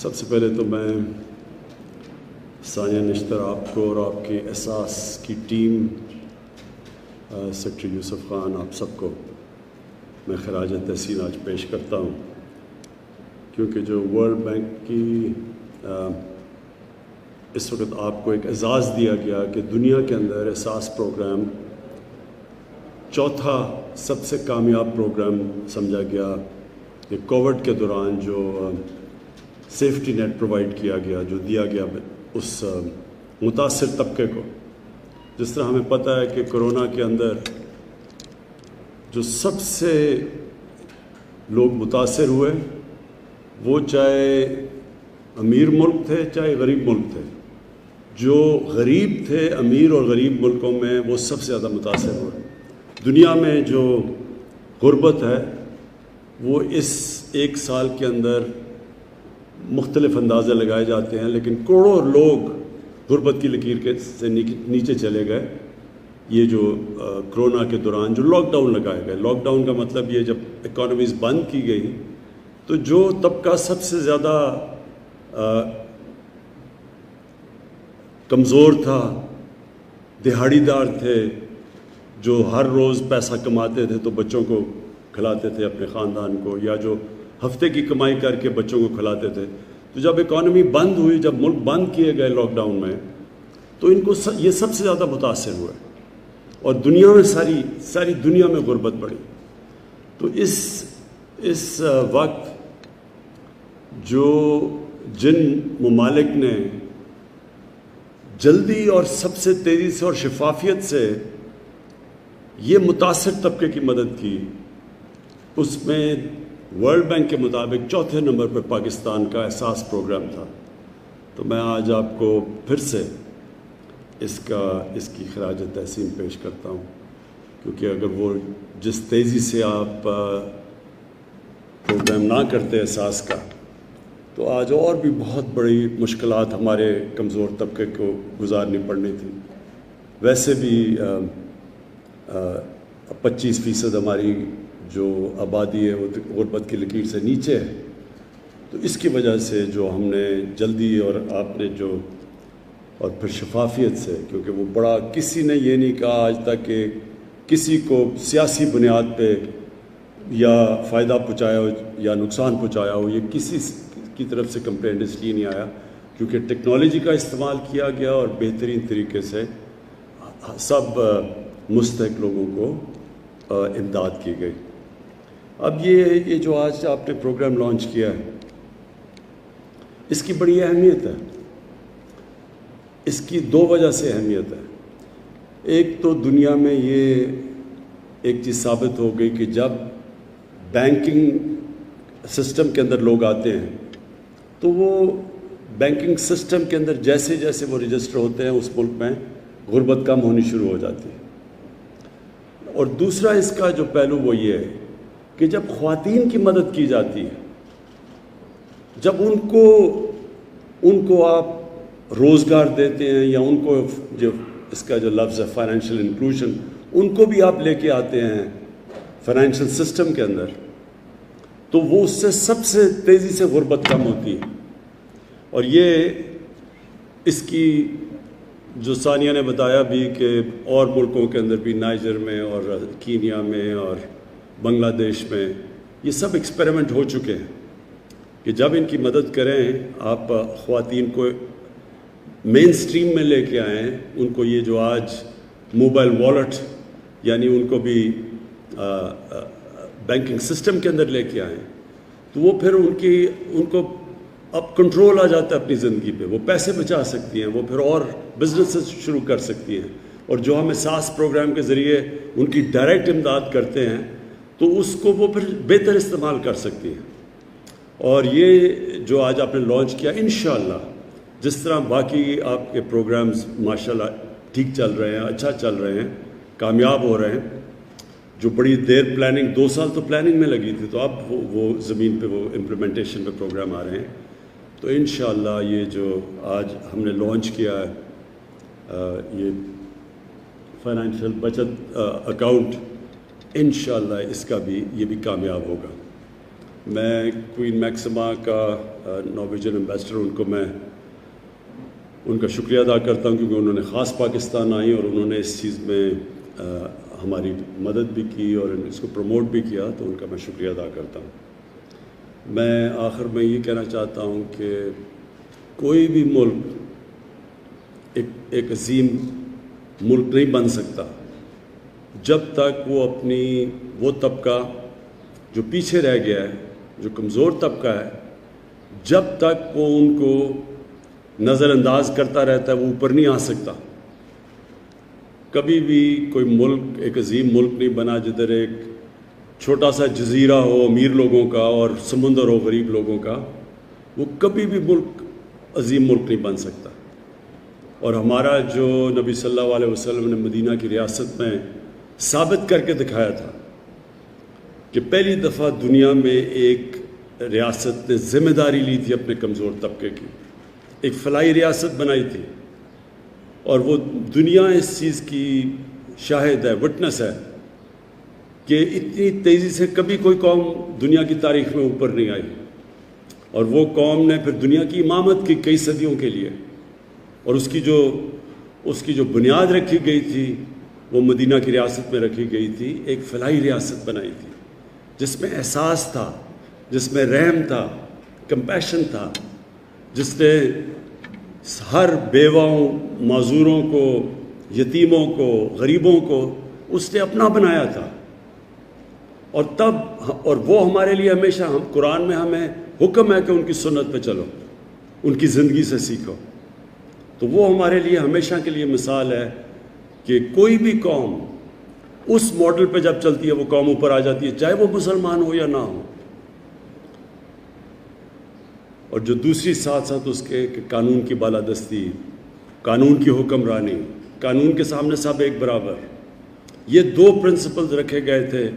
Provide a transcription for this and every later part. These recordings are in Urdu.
سب سے پہلے تو میں ثانیہ نشتر آپ کو اور آپ کی احساس کی ٹیم، سیکٹری یوسف خان، آپ سب کو میں خراج تحسین آج پیش کرتا ہوں، کیونکہ جو ورلڈ بینک کی اس وقت آپ کو ایک اعزاز دیا گیا کہ دنیا کے اندر احساس پروگرام چوتھا سب سے کامیاب پروگرام سمجھا گیا، کہ کووڈ کے دوران جو سیفٹی نیٹ پرووائڈ کیا گیا، جو دیا گیا اس متاثر طبقے کو. جس طرح ہمیں پتہ ہے کہ کرونا کے اندر جو سب سے لوگ متاثر ہوئے وہ چاہے امیر ملک تھے چاہے غریب ملک تھے. جو غریب تھے امیر اور غریب ملکوں میں وہ سب سے زیادہ متاثر ہوئے. دنیا میں جو غربت ہے وہ اس ایک سال کے اندر مختلف اندازے لگائے جاتے ہیں، لیکن کروڑوں لوگ غربت کی لکیر کے سے نیچے چلے گئے. یہ جو کرونا کے دوران جو لاک ڈاؤن لگائے گئے، لاک ڈاؤن کا مطلب یہ جب اکانومیز بند کی گئی تو جو طبقہ سب سے زیادہ کمزور تھا، دہاڑی دار تھے، جو ہر روز پیسہ کماتے تھے تو بچوں کو کھلاتے تھے اپنے خاندان کو، یا جو ہفتے کی کمائی کر کے بچوں کو کھلاتے تھے، تو جب اکانومی بند ہوئی، جب ملک بند کیے گئے لاک ڈاؤن میں، تو ان کو یہ سب سے زیادہ متاثر ہوئے اور دنیا میں ساری دنیا میں غربت بڑھی. تو اس وقت جو جن ممالک نے جلدی اور سب سے تیزی سے اور شفافیت سے یہ متاثر طبقے کی مدد کی، اس میں ورلڈ بینک کے مطابق چوتھے نمبر پر پاکستان کا احساس پروگرام تھا. تو میں آج آپ کو پھر سے اس کی خراج تحسین پیش کرتا ہوں، کیونکہ اگر وہ جس تیزی سے آپ پروگرام نہ کرتے احساس کا، تو آج اور بھی بہت بڑی مشکلات ہمارے کمزور طبقے کو گزارنی پڑنی تھی. ویسے بھی 25% ہماری جو آبادی ہے وہ غربت کی لکیر سے نیچے ہے. تو اس کی وجہ سے جو ہم نے جلدی اور آپ نے جو اور پھر شفافیت سے، کیونکہ وہ بڑا کسی نے یہ نہیں کہا آج تک کہ کسی کو سیاسی بنیاد پہ یا فائدہ پہنچایا ہو یا نقصان پہنچایا ہو، یہ کسی کی طرف سے کمپلینٹ اس لیے نہیں آیا کیونکہ ٹیکنالوجی کا استعمال کیا گیا اور بہترین طریقے سے سب مستحق لوگوں کو امداد کی گئی. اب یہ جو آج آپ نے پروگرام لانچ کیا ہے، اس کی بڑی اہمیت ہے. اس کی دو وجہ سے اہمیت ہے. ایک تو دنیا میں یہ ایک چیز ثابت ہو گئی کہ جب بینکنگ سسٹم کے اندر لوگ آتے ہیں تو وہ بینکنگ سسٹم کے اندر جیسے جیسے وہ رجسٹر ہوتے ہیں اس ملک میں غربت کم ہونی شروع ہو جاتی ہے. اور دوسرا اس کا جو پہلو وہ یہ ہے کہ جب خواتین کی مدد کی جاتی ہے، جب ان کو آپ روزگار دیتے ہیں یا ان کو جو اس کا جو لفظ ہے فائنینشیل انکلوژن، ان کو بھی آپ لے کے آتے ہیں فائنینشیل سسٹم کے اندر، تو وہ اس سے سب سے تیزی سے غربت کم ہوتی ہے. اور یہ اس کی جو ثانیہ نے بتایا بھی کہ اور ملکوں کے اندر بھی، نائجر میں اور کینیا میں اور بنگلہ دیش میں، یہ سب ایکسپیریمنٹ ہو چکے ہیں کہ جب ان کی مدد کریں آپ، خواتین کو مین سٹریم میں لے کے آئیں، ان کو یہ جو آج موبائل والیٹ، یعنی ان کو بھی بینکنگ سسٹم کے اندر لے کے آئیں، تو وہ پھر ان کو اب کنٹرول آ جاتا ہے اپنی زندگی پہ. وہ پیسے بچا سکتی ہیں، وہ پھر اور بزنس شروع کر سکتی ہیں. اور جو ہم احساس پروگرام کے ذریعے ان کی ڈائریکٹ امداد کرتے ہیں تو اس کو وہ پھر بہتر استعمال کر سکتی ہیں. اور یہ جو آج آپ نے لانچ کیا، انشاءاللہ جس طرح باقی آپ کے پروگرامز ماشاءاللہ ٹھیک چل رہے ہیں، اچھا چل رہے ہیں، کامیاب ہو رہے ہیں، جو بڑی دیر پلاننگ 2 سال تو پلاننگ میں لگی تھی، تو اب وہ زمین پہ وہ امپلیمنٹیشن پہ پروگرام آ رہے ہیں. تو انشاءاللہ یہ جو آج ہم نے لانچ کیا ہے یہ فائنینشیل بچت اکاؤنٹ، انشاءاللہ اس کا بھی یہ بھی کامیاب ہوگا. میں کوئین میکسما کا نارویجن ایمبیسڈر ان کو میں ان کا شکریہ ادا کرتا ہوں، کیونکہ انہوں نے خاص پاکستان آئی اور انہوں نے اس چیز میں ہماری مدد بھی کی اور اس کو پروموٹ بھی کیا، تو ان کا میں شکریہ ادا کرتا ہوں۔ میں آخر میں یہ کہنا چاہتا ہوں کہ کوئی بھی ملک ایک عظیم ملک نہیں بن سکتا جب تک وہ طبقہ جو پیچھے رہ گیا ہے، جو کمزور طبقہ ہے، جب تک وہ ان کو نظر انداز کرتا رہتا ہے وہ اوپر نہیں آ سکتا۔ کبھی بھی کوئی ملک ایک عظیم ملک نہیں بنا جدھر ایک چھوٹا سا جزیرہ ہو امیر لوگوں کا اور سمندر ہو غریب لوگوں کا، وہ کبھی بھی ملک عظیم ملک نہیں بن سکتا۔ اور ہمارا جو نبی صلی اللہ علیہ وسلم نے مدینہ کی ریاست میں ثابت کر کے دکھایا تھا کہ پہلی دفعہ دنیا میں ایک ریاست نے ذمہ داری لی تھی اپنے کمزور طبقے کی، ایک فلاحی ریاست بنائی تھی، اور وہ دنیا اس چیز کی شاہد ہے، وٹنس ہے کہ اتنی تیزی سے کبھی کوئی قوم دنیا کی تاریخ میں اوپر نہیں آئی، اور وہ قوم نے پھر دنیا کی امامت کی کئی صدیوں کے لیے، اور اس کی جو بنیاد رکھی گئی تھی وہ مدینہ کی ریاست میں رکھی گئی تھی، ایک فلاحی ریاست بنائی تھی جس میں احساس تھا، جس میں رحم تھا، کمپیشن تھا، جس نے ہر بیواؤں، معذوروں کو، یتیموں کو، غریبوں کو اس نے اپنا بنایا تھا۔ اور وہ ہمارے لیے ہمیشہ، قرآن میں ہمیں حکم ہے کہ ان کی سنت پہ چلو، ان کی زندگی سے سیکھو، تو وہ ہمارے لیے ہمیشہ کے لیے مثال ہے کہ کوئی بھی قوم اس ماڈل پہ جب چلتی ہے وہ قوم اوپر آ جاتی ہے، چاہے وہ مسلمان ہو یا نہ ہو۔ اور جو دوسری ساتھ اس کے کہ قانون کی بالادستی، قانون کی حکمرانی، قانون کے سامنے سب ایک برابر، یہ دو پرنسپلز رکھے گئے تھے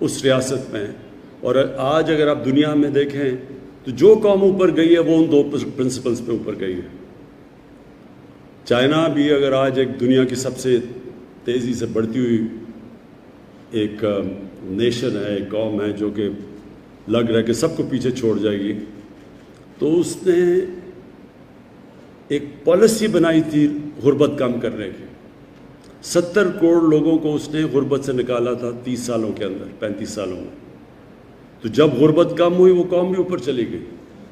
اس ریاست میں۔ اور آج اگر آپ دنیا میں دیکھیں تو جو قوم اوپر گئی ہے وہ ان دو پرنسپلز پہ اوپر گئی ہے۔ چائنا بھی اگر آج ایک دنیا کی سب سے تیزی سے بڑھتی ہوئی ایک نیشن ہے، ایک قوم ہے جو کہ لگ رہا ہے کہ سب کو پیچھے چھوڑ جائے گی، تو اس نے ایک پالیسی بنائی تھی غربت کم کرنے کی۔ 70 کروڑ لوگوں کو اس نے غربت سے نکالا تھا 30 سالوں کے اندر، 35 سالوں میں۔ تو جب غربت کم ہوئی وہ قوم بھی اوپر چلی گئی۔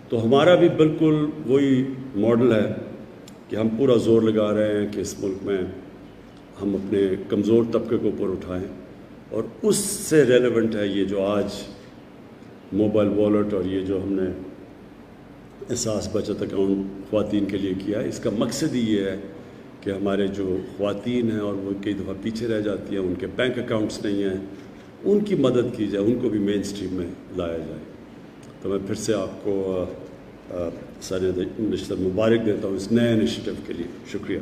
تو ہمارا بھی بالکل وہی ماڈل ہے کہ ہم پورا زور لگا رہے ہیں کہ اس ملک میں ہم اپنے کمزور طبقے کو اوپر اٹھائیں، اور اس سے ریلیونٹ ہے یہ جو آج موبائل والیٹ اور یہ جو ہم نے احساس بچت اکاؤنٹ خواتین کے لیے کیا ہے۔ اس کا مقصد ہی یہ ہے کہ ہمارے جو خواتین ہیں اور وہ کئی دفعہ پیچھے رہ جاتی ہیں، ان کے بینک اکاؤنٹس نہیں ہیں، ان کی مدد کی جائے، ان کو بھی مین سٹریم میں لایا جائے۔ تو میں پھر سے آپ کو سر مبارک دیتا ہوں اس نئے انیشیٹو کے لیے۔ شکریہ۔